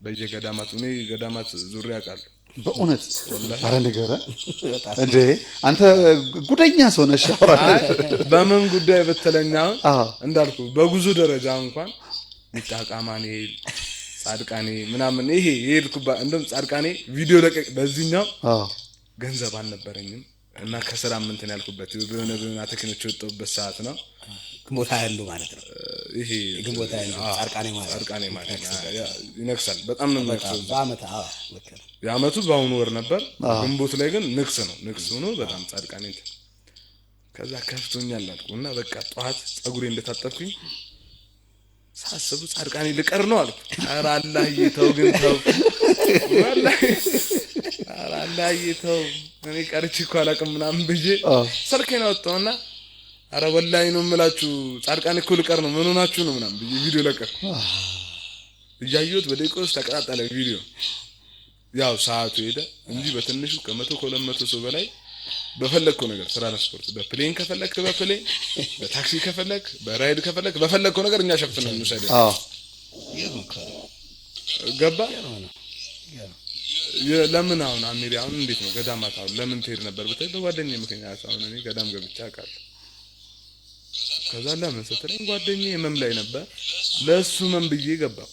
በየገዳማቱ እኔ ገዳማት ዙሪያ ያውቃሉ በእውነት አረ ንገረ እንዴ አንተ ጉደኛ ሰው ነሽ በምን ጉዳይ በተለኛው እንዳልኩ በጉዞ ደረጃ እንኳን ይጣቃማኔ ጻድቃኔ ምናምን ይሄ ይልኩባ እንደም ጻድቃኔ ቪዲዮ ለቀቅ በዚህኛው ገንዘብ አልነበረኝም እና ከስራ ምን እንትን ያልኩበት በነብዩና ተከነች ወጣውበት ሰዓት ነው ግንቦት ያለው ማለት ነው ይሄ ግንቦት ያለው ጻድቃኔ ማለት ይነክሳል በጣም ነው የሚነክሰው በአመት ልክ ነው ያመቱ ባሁን ወር ነበር ግንቦት ላይ ግን ንክስ ሆኖ በጣም ጻድቃኔ ከዛ ከፍቶኛል አልኩና በቃ ጧት ጸጉሬ እንደታጠብኩኝ ሳስቡ ጻድቃኔ ልቀር ነው አልኩ ኧረ አላህ ይተው ግን ተው ወላሂ ኧረ አላህ ይተው እኔ ቀርቼ እኮ አላውቅም ምናምን ብዬ ስልኬን አወጣሁና ኧረ ወላሂ ነው የምላችሁ ጻድቃኔ እኮ ልቀር ነው ምን ሆናችሁ ነው ምናምን ብዬ ቪዲዮ ለቀቅኩ እያየሁት በደቂቃዎች ተቀጣጣለ ቪዲዮ ያው ሰዓቱ ሄደ እንጂ በትንሹ ከ100 ከ200 ሰው በላይ በፈለግከው ነገር ትራንስፖርት በፕሌን ከፈለክ በፕሌን በታክሲ ከፈለክ በራይድ ከፈለክ በፈለግከው ነገር እኛ ሸፍነን እንሰደ ገባ ለምን አሁን አሚሪ አሁን እንዴት ነው ገዳማት አሁን ለምን ትሄድ ነበር በተለይ በጓደኛዬ ምክንያት አሁን እኔ ገዳም ገብቼ አውቃለሁ ከዛ ለምን ስትለኝ ጓደኛዬ መም ላይ ነበር ለሱ መም ብዬ ገባው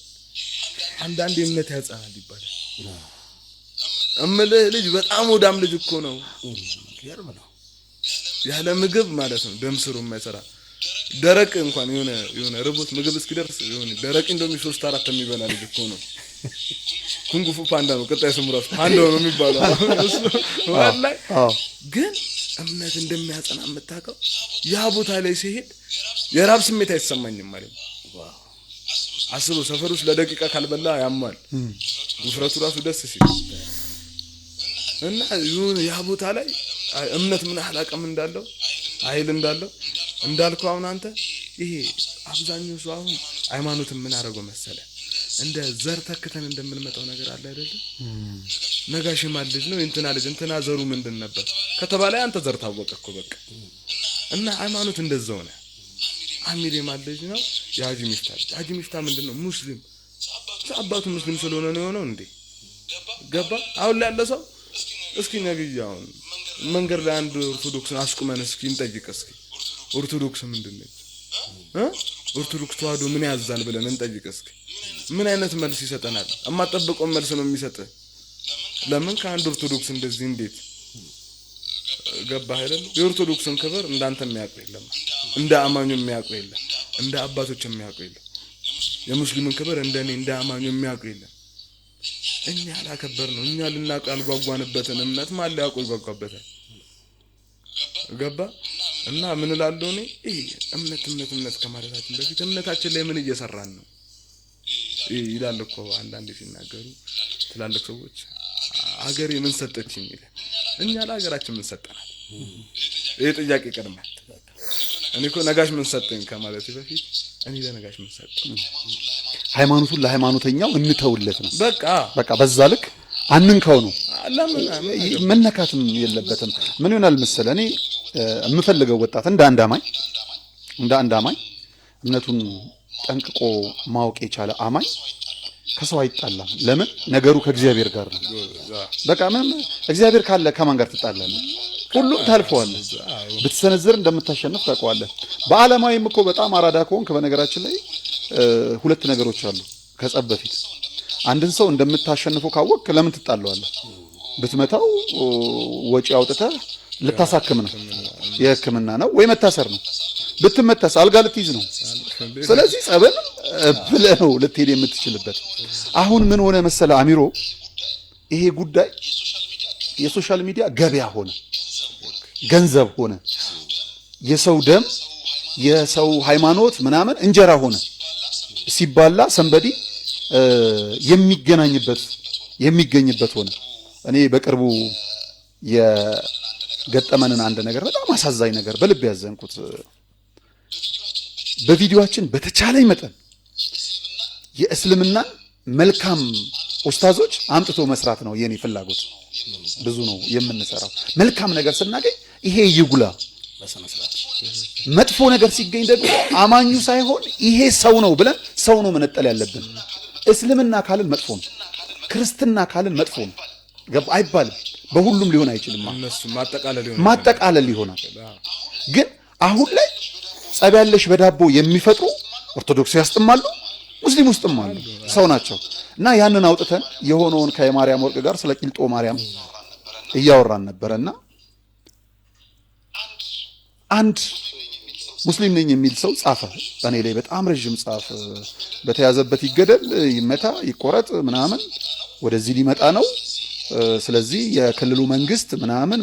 አንዳንድ እምነት ያጻናል ይባላል እምልህ ልጅ በጣም ወዳም ልጅ እኮ ነው ይገርም ነው ያለ ምግብ ማለት ነው ደም ስሩ የማይሰራ ደረቅ እንኳን የሆነ ርቦት ምግብ እስኪደርስ የሆነ ደረቅ እንደሚ 3-4 የሚበላ ልጅ እኮ ነው ኩንጉፉ ፓንዳ ነው ቀጣይ ስሙ ራሱ ፓንዳ ነው የሚባለው ወላሂ ግን እምነት እንደሚያጸና የምታውቀው ያ ቦታ ላይ ሲሄድ የራብ ስሜት አይሰማኝም ማለት ነው አስቡ ሰፈር ውስጥ ለደቂቃ ካልበላ ያማል ውፍረቱ ራሱ ደስ ሲል እና ይሁን ያ ቦታ ላይ እምነት ምን አላቀም እንዳለው አይል እንዳለው እንዳልከው አሁን አንተ ይሄ አብዛኛው ሰው አሁን ሃይማኖትን ምን አረገው መሰለ እንደ ዘር ተከተን እንደምንመጣው ነገር አለ አይደል ነጋሽ ማል ልጅ ነው እንትና ልጅ እንትና ዘሩ ምንድን ነበር ከተባለ አንተ ዘር ታወቀ እኮ በቃ እና ሃይማኖት እንደዛው ነው አሚር ማል ልጅ ነው ያጂ ሚፍታ ምንድነው ሙስሊም አባቱ ሙስሊም ስለሆነ ነው የሆነው እንዴ ገባ አሁን ላይ ያለ ሰው እስኪ ነብያው መንገር ላይ አንድ ኦርቶዶክስን አስቁመን እስኪ እንጠይቅ እስኪ ኦርቶዶክስ ምንድነው ኦርቶዶክስ ተዋህዶ ምን ያዛል ብለን እንጠይቅ እስኪ ምን አይነት መልስ ይሰጠናል አማጠብቀው መልስ ነው የሚሰጠው ለምን ከአንድ ኦርቶዶክስ እንደዚህ እንዴት ገባ አይደል የኦርቶዶክስን ክብር እንዳንተ የሚያውቀው የለም እንደ አማኙ የሚያውቀው የለም እንደ አባቶች የሚያውቀው የለም የሙስሊምን ክብር እንደኔ እንደ አማኙ የሚያውቀው የለም እኛ ያላከበር ነው እኛ ልናውቀው ያልጓጓንበትን እምነት ማን ሊያውቀው ይጓጓበታል ገባ እና ምን እላለሁ እኔ እምነት ከማለታችን በፊት እምነታችን ላይ ምን እየሰራን ነው ይላል እኮ አንዳንዴ ሲናገሩ ትላልቅ ሰዎች አገሬ ምን ሰጠችኝ ይላል እኛ ለሀገራችን ምን ሰጠናል ይሄ ጥያቄ ቀድማል እኔ እኮ ነጋሽ ምን ሰጠኝ ከማለቴ በፊት እኔ ለነጋሽ ምን ሰጠኝ ሃይማኖቱን ለሃይማኖተኛው እንተውለት ነው በቃ በዛ ልክ አንንካው ነው መነካትም የለበትም ምን ይሆናል መሰለ እኔ የምፈልገው ወጣት እንደ አንድ አማኝ እምነቱን ጠንቅቆ ማወቅ የቻለ አማኝ ከሰው አይጣላም ለምን ነገሩ ከእግዚአብሔር ጋር ነው በቃ ምን እግዚአብሔር ካለ ከማን ጋር ትጣላለህ ሁሉም ታልፈዋለህ ብትሰነዝር እንደምታሸንፍ ታውቀዋለህ በአለማዊም እኮ በጣም አራዳ ከሆንክ በነገራችን ላይ ሁለት ነገሮች አሉ ከጸብ በፊት አንድን ሰው እንደምታሸንፈው ካወቅክ ለምን ትጣላለህ ብትመታው ወጪ አውጥተህ ልታሳክም ነው የህክምና ነው ወይ መታሰር ነው ብትመታስ አልጋ ልትይዝ ነው ስለዚህ ጸብን ብለህ ነው ልትሄድ የምትችልበት አሁን ምን ሆነ መሰለ አሚሮ ይሄ ጉዳይ የሶሻል ሚዲያ ገበያ ሆነ ገንዘብ ሆነ የሰው ደም የሰው ሃይማኖት ምናምን እንጀራ ሆነ ሲባላ ሰንበዲ የሚገኝበት ሆነ እኔ በቅርቡ የገጠመንን አንድ ነገር በጣም አሳዛኝ ነገር በልብ ያዘንኩት በቪዲዮአችን በተቻለ መጠን የእስልምናን መልካም ኡስታዞች አምጥቶ መስራት ነው የኔ ፍላጎት ብዙ ነው የምንሰራው መልካም ነገር ስናገኝ ይሄ ይጉላ በሰነስራት መጥፎ ነገር ሲገኝ ደግሞ አማኙ ሳይሆን ይሄ ሰው ነው ብለን ሰው ነው መነጠል ያለብን እስልምና ካልን መጥፎ ነው፣ ክርስትና ካልን መጥፎ ነው አይባልም። በሁሉም ሊሆን አይችልም። እነሱ ማጠቃለል ይሆናል። ግን አሁን ላይ ጸብ ያለሽ በዳቦ የሚፈጥሩ ኦርቶዶክስ ያስጥማሉ፣ ሙስሊም ውስጥም አሉ፣ ሰው ናቸው። እና ያንን አውጥተን የሆነውን ከማርያም ወርቅ ጋር ስለ ቂልጦ ማርያም እያወራን ነበረና አንድ ሙስሊም ነኝ የሚል ሰው ጻፈ እኔ ላይ በጣም ረጅም ጻፈ። በተያዘበት ይገደል፣ ይመታ፣ ይቆረጥ ምናምን ወደዚህ ሊመጣ ነው። ስለዚህ የክልሉ መንግስት ምናምን